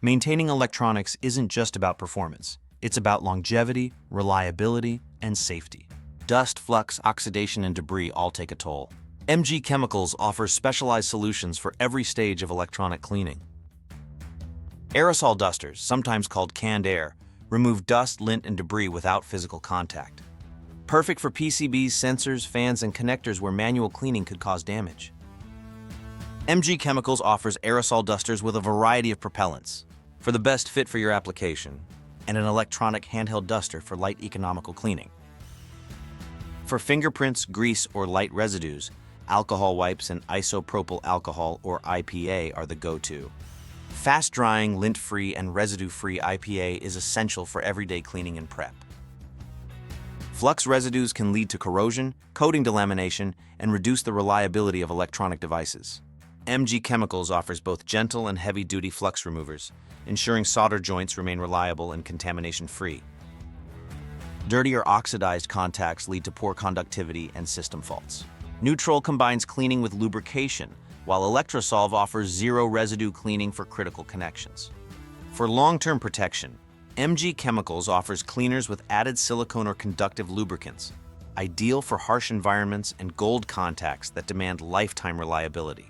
Maintaining electronics isn't just about performance. It's about longevity, reliability, and safety. Dust, flux, oxidation, and debris all take a toll. MG Chemicals offers specialized solutions for every stage of electronic cleaning. Aerosol dusters, sometimes called canned air, remove dust, lint, and debris without physical contact. Perfect for PCBs, sensors, fans, and connectors where manual cleaning could cause damage. MG Chemicals offers aerosol dusters with a variety of propellants for the best fit for your application, and an electronic handheld duster for light economical cleaning. For fingerprints, grease, or light residues, alcohol wipes and isopropyl alcohol or IPA are the go-to. Fast-drying, lint-free, and residue-free IPA is essential for everyday cleaning and prep. Flux residues can lead to corrosion, coating delamination, and reduce the reliability of electronic devices. MG Chemicals offers both gentle and heavy-duty flux removers, ensuring solder joints remain reliable and contamination-free. Dirty or oxidized contacts lead to poor conductivity and system faults. Neutral combines cleaning with lubrication, while Electrosolve offers zero residue cleaning for critical connections. For long-term protection, MG Chemicals offers cleaners with added silicone or conductive lubricants, ideal for harsh environments and gold contacts that demand lifetime reliability.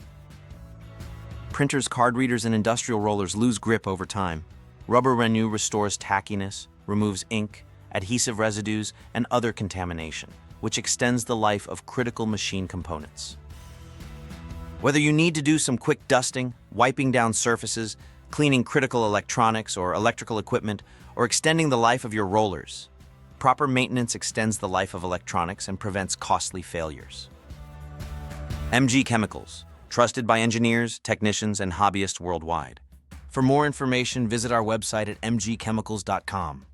Printers, card readers, and industrial rollers lose grip over time. Rubber Renue restores tackiness, removes ink, adhesive residues, and other contamination, which extends the life of critical machine components. Whether you need to do some quick dusting, wiping down surfaces, cleaning critical electronics or electrical equipment, or extending the life of your rollers, proper maintenance extends the life of electronics and prevents costly failures. MG Chemicals, trusted by engineers, technicians, and hobbyists worldwide. For more information, visit our website at mgchemicals.com.